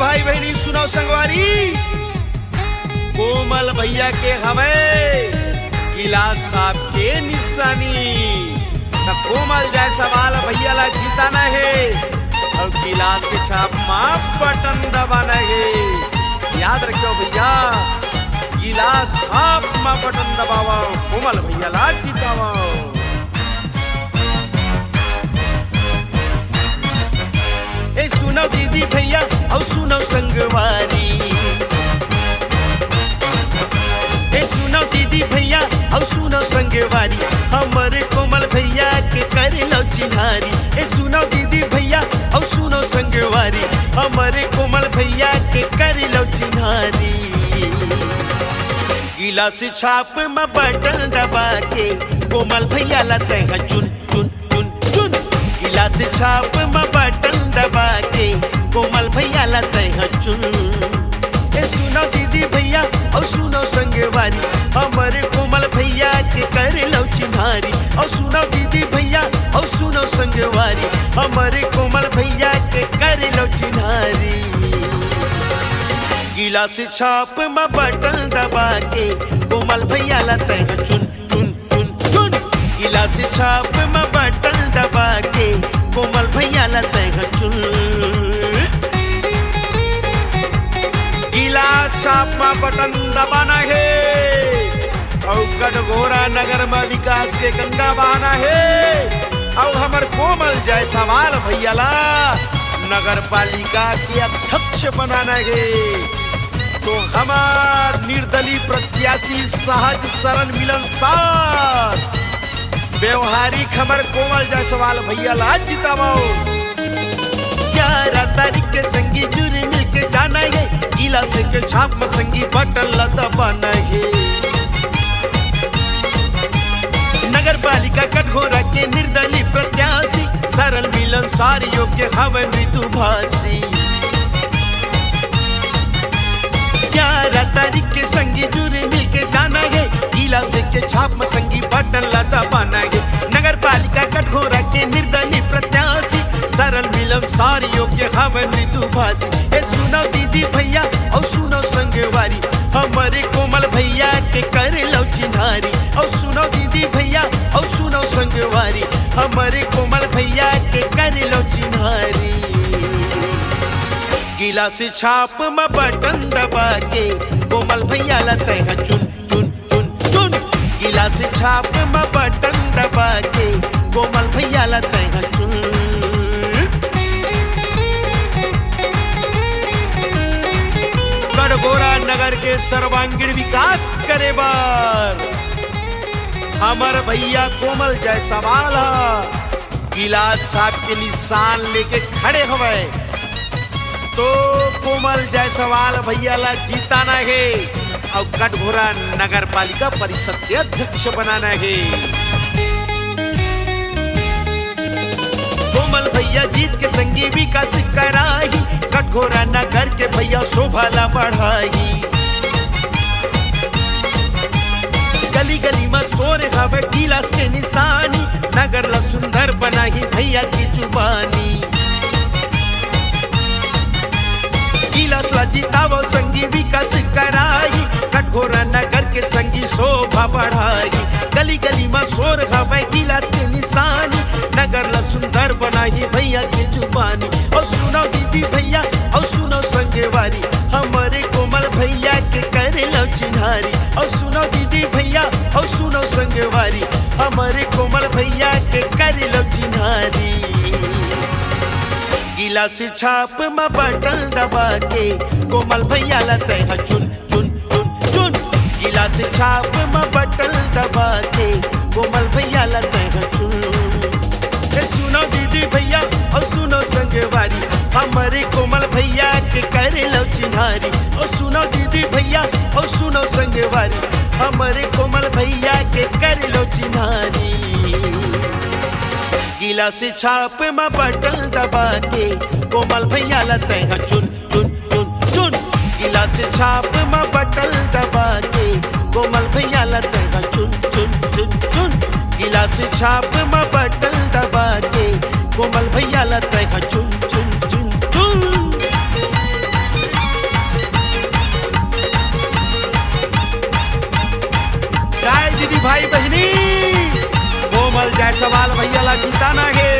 भाई बहनी सुनो संगवारी, कोमल भैया के हमें गिलास साहब के निशानी न कोमल जैसा वाला भैया ला जीताना है और गिलास के छाप मां बटन दबाना है। याद रखो भैया, गिलास छाप मां बटन दबावा, कोमल भैया ला जीतावा। ए सुनो दीदी भैया और सुनो संगवारी, ए सुनो दीदी भैया और सुनो संगवारी, हमारे कोमल भैया के कर लो चिन्हारी। ए सुनो दीदी भैया और सुनो संगवारी, हमारे कोमल भैया के कर लो चिन्हारी। गिलास छाप में बटन दबा के कोमल भैया लाते हैं चुन चुन चुन चुन। गिलास छाप में बटन दबा के कोमल भैया लाते हैं चुन। ए सुनो दीदी भैया और सुनो संगवारी, हमारे कोमल भैया के कर लो चिन्हारी। और सुनो दीदी भैया और सुनो संगवारी, हमारे कोमल भैया के कर लो चिन्हारी। गिलास छाप में बटन दबा के कोमल भैया लाते हैं चुन चुन चुन चुन। गिलास छाप में बटन दबा के कोमल भैया लाते हैं चुन। गिलास छाप में बटन दबाना है और कटघोरा नगर में विकास के गंगा बहाना है और हमार कोमल जैसा वाल भैया ला नगर पालिका के अध्यक्ष बनाना है। तो हमार निर्दलीय प्रत्याशी सहज सरल मिलनसार व्यवहारिक हमार कोमल जायसवाल भैया ला जितावो। 11 तारीख के संगी जुरी मिल के जाना है, गिलास के छाप में संगी बटन ला दबाना है। नगर पालिका कटघोरा के निर्दलीय प्रत्याशी सरल मिलनसार योग्य हवन मृदुभाषी। 11 तारीख के संगी जुरी मिल के जाना है, गिलास के छाप में संगी बटन ला दबाना है। नगर पालिका कटघोरा के निर्दलीय प्रत्याशी सरल मिलनसार योग्य हवन मृदुभाषी। ए सुनो दीदी भैया और सुनो संगवारी, हमारे कोमल भैया के कर लो चिन्हारी। और सुनो दीदी भैया और सुनो संगवारी, हमारे कोमल भैया के कर लो चिन्हारी। गिलास छाप में बटन दबा के कोमल भैया लाते हैं चुन चुन चुन चुन। गिलास छाप में बटन दबा के कोमल भैया लाते हैं चुन। कटघोरा नगर के सर्वांगीण विकास करे बार हमार भैया कोमल जायसवाल गिलास छाप के निशान लेके खड़े हुए। तो कोमल जायसवाल भैया ला जीताना है और कटघोरा नगर पालिका परिषद के अध्यक्ष बनाना है। कोमल भैया जीत के संगी विकास कराई, कटघोरा नगर के भैया शोभा ला बढ़ाई। गली गली में सोर हवे गिलास के निशानी, नगर ला सुंदर बनाई भैया की जुबानी। गिलास ला जीतावो संगी विकास कराई, कटघोरा नगर के संगी शोभा बढ़ाई। गली गली में शोर हवे गिलास के निशानी, नगर ला सुंदर बनाई भैया की जुबानी। और सुनो दीदी भैया और सुनो संगवारी, हमारे कोमल भैया के कर लो चिन्हारी। और सुनो दीदी भैया और सुनो संगवारी, हमारे कोमल भैया के कर लो चिन्हारी। गिलास छाप में बटन दबा के कोमल भैया लाते हैं चुन चुन चुन चुन। गिलास छाप में बटन दबा के कोमल भैया लाते हैं चुन। ए सुनो दीदी भैया और सुनो संगवारी, हमारे कोमल भैया के कर लो चिन्हारी। और सुनो दीदी भैया और सुनो संगवारी, हमारे कोमल भैया के कर लो चिन्हारी। गिलास छाप में बटन दबा के कोमल भैया लाते हैं चुन चुन चुन चुन। गिलास छाप में बटन दबा के कोमल भैया लाते हैं चुन चुन चुन चुन। गिलास छाप में बटन दबा के कोमल भैया लाते हैं चुन चुन चुन चुन। दीदी भाई बहनी कोमल जायसवाल भैया ला जीताना है।